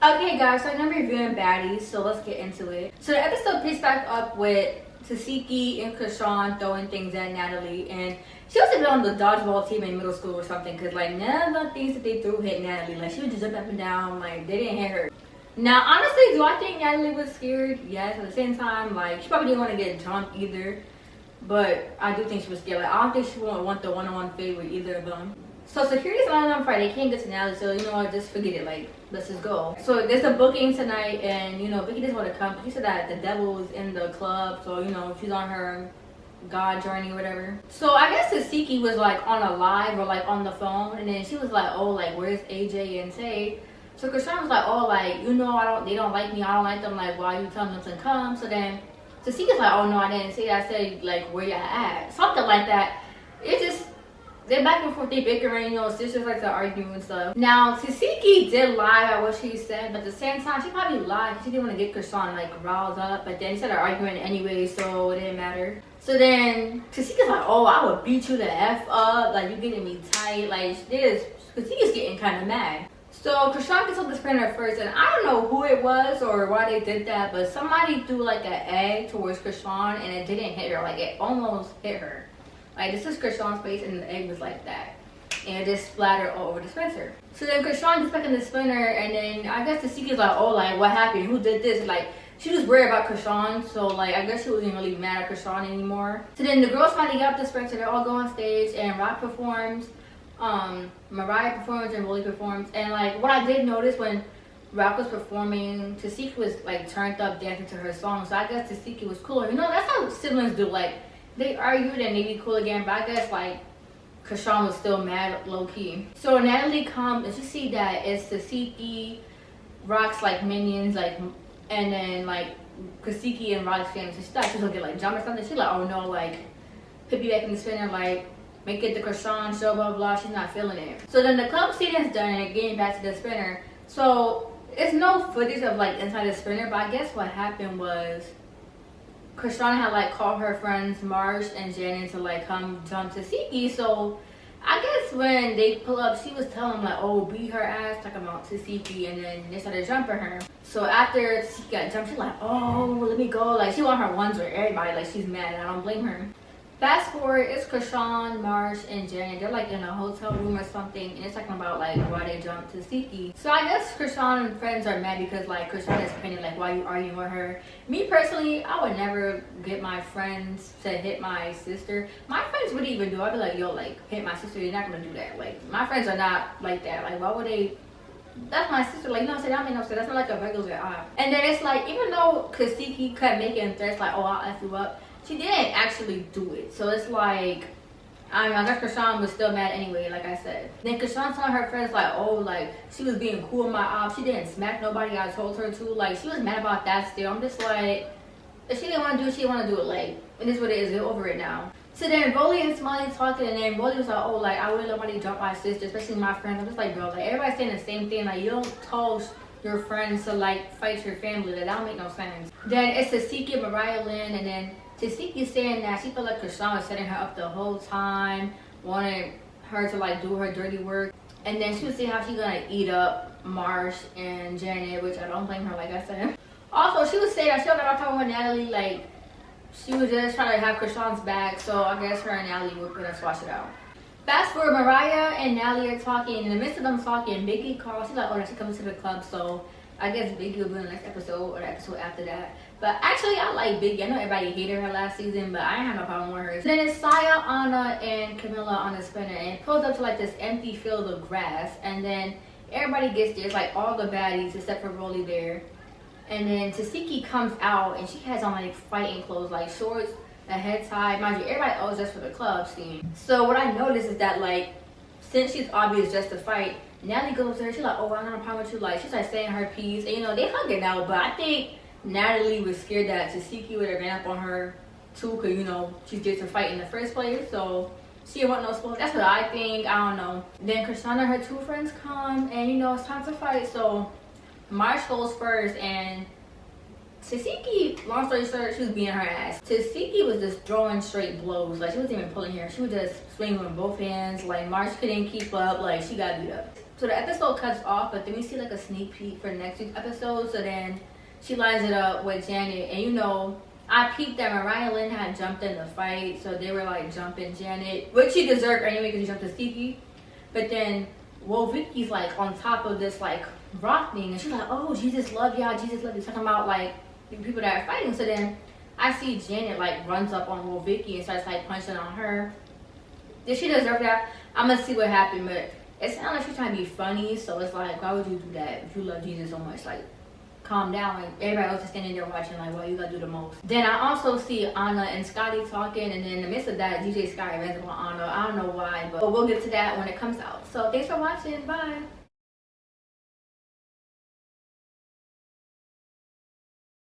Okay guys, so I'm gonna be reviewing Baddies, so let's get into it. So the episode picks back up with Tesehki and Chrisean throwing things at Natalie, and she was on the dodgeball team in middle school or something, because like none of the things that they threw hit Natalie. Like she would just jump up and down, like they didn't hit her. Now honestly, do I think Natalie was scared? Yes. At the same time, like she probably didn't want to get jumped either, but I do think she was scared. Like I don't think she would want the one-on-one fight with either of them. So security's not on Friday, can't get to Natalie, so you know what, just forget it, like, let's just go. So there's a booking tonight, and you know, Vicky doesn't want to come. She said that the devil is in the club, so you know, she's on her God journey or whatever. So I guess Tesehki was like on a live or like on the phone, and then she was like, oh, like, where's AJ and Tay? So Chrisean was like, oh, like, you know, they don't like me, I don't like them, like, why are you telling them to come? So then Tesehki's like, oh no, I didn't say that, I said, like, where y'all at? Something like that. It just, they're back and forth, they bickering, you know, sisters like to argue and stuff. Now, Tesehki did lie about what she said, but at the same time, she probably lied because she didn't want to get Chrisean, like, riled up. But then he started arguing anyway, so it didn't matter. So then, Tesehki's like, oh, I would beat you the F up, like, you getting me tight, like, this. Tesehki's getting kind of mad. So Chrisean gets on the sprinter first, and I don't know who it was or why they did that, but somebody threw, like, an egg towards Chrisean, and it didn't hit her, like, it almost hit her. Like, this is Chrisean's face, and the egg was like that. And it just splattered all over the Spencer. So then Chrisean gets back in the sprinter, and then I guess Tesehki's like, oh, like, what happened? Who did this? Like, she was worried about Chrisean, so, like, I guess she wasn't really mad at Chrisean anymore. So then the girls finally get up the sprinter, they're all go on stage, and Rock performs, Mariah performs, and Rolly performs. And, like, what I did notice when Rock was performing, Tesehki was, like, turned up dancing to her song. So I guess Tesehki was cool. You know, that's how siblings do, like, they argued and they be cool again, but I guess like Chrisean was still mad low-key. So Natalie comes and she see that it's Tesehki, Rock's like minions, like, and then like Tesehki and Rock's family. So she thought she was gonna get like jumped or something. She's like, oh no, like put me back in the spinner, like make it the Chrisean show, blah blah. She's not feeling it. So then the club seating's done and they're getting back to the spinner. So it's no footage of like inside the spinner, but I guess what happened was Chrisean had like called her friends Marsh and Janet to like come jump Tesehki. So I guess when they pull up, she was telling them like, oh, beat her ass, talking about Tesehki, and then they started jumping her. So after Tesehki got jumped, she's like, oh, let me go. Like she want her ones with everybody, like she's mad, and I don't blame her. Fast forward, it's Chrisean, Marsh, and Janet. They're like in a hotel room or something, and it's talking about like why they jumped Tesehki. So I guess Chrisean and friends are mad because like Chrisean is painted like why you arguing with her. Me personally, I would never get my friends to hit my sister. My friends wouldn't even do it. I'd be like, yo, like hit my sister. You're not gonna do that. Like my friends are not like that. Like why would they? That's my sister. Like, you know what I'm saying? That made no sense. That's not like a regular eye. And then it's like, even though Tesehki kept making threats like, oh, I'll F you up, she didn't actually do it. So it's like, I mean, I guess Chrisean was still mad anyway, like I said. Then Chrisean telling her friends like, oh, like she was being cool in my op. She didn't smack nobody. I told her to. Like she was mad about that still. I'm just like, if she didn't want to do it, she didn't want to do it. Like, it is what it is. Get over it now. So then Rolly and Smiley talking, and then Rolly was like, oh, like I wouldn't let nobody jump my sister, especially my friends. I'm just like, bro, like everybody's saying the same thing. Like you don't tell your friends to like fight your family. Like, that don't make no sense. Then it's Tesehki, Mariah Lynn, and then Tesehki saying that she felt like Chrisean was setting her up the whole time, wanted her to like do her dirty work. And then she was saying how she's gonna eat up Marsh and Janet, which I don't blame her, like I said. Also, she was saying that she don't got no problem with Natalie, like she was just trying to have Chrisean's back, so I guess her and Natalie were gonna swash it out. Fast forward, Mariah and Natalie are talking. In the midst of them talking, Biggie calls. She's like, oh, she's coming to the club, so I guess Biggie will be in the next episode or the episode after that. But actually, I like Biggie. I know everybody hated her last season, but I didn't have no problem with her. So then it's Saya, Anna, and Camilla on the spinner, and it pulls up to like this empty field of grass. And then everybody gets there. It's like all the baddies except for Rolly there. And then Tesehki comes out, and she has on like fighting clothes, like shorts, a head tie. Mind you, everybody owes just for the club scene. So what I noticed is that like, since she's obvious just to fight, Natalie goes to her. She's like, oh, I don't have a problem with you. Like, she's like saying her piece, and you know they hug it now. But I think Natalie was scared that Tesehki would have ran up on her too, because you know she's there to fight in the first place, so she didn't want no smoke. That's what I think. I don't know. Then Chrisean and her two friends come, and you know it's time to fight. So Marsh goes first, and Tesehki, long story short, she was beating her ass. Tesehki was just throwing straight blows. Like, she wasn't even pulling here. She was just swinging with both hands. Like, Marsh couldn't keep up. Like, she got beat up. So the episode cuts off, but then we see like a sneak peek for next week's episode. So then she lines it up with Janet, and you know, I peeped that Mariah Lynn had jumped in the fight, so they were like jumping Janet, which she deserved anyway because she jumped Tesehki. But then Vicky's like on top of this like rock thing, and she's like, "Oh, Jesus love y'all, Jesus love you," talking about like the people that are fighting. So then I see Janet like runs up on Vicky and starts like punching on her. Did she deserve that? I'm gonna see what happened, but it sounds like she's trying to be funny. So it's like, why would you do that if you love Jesus so much? Like, calm down. Like, everybody else is standing there watching, like, well, you gotta do the most. Then I also see Anna and Scotty talking, and then in the midst of that, DJ Sky runs on Anna. I don't know why, but we'll get to that when it comes out. So thanks for watching. Bye.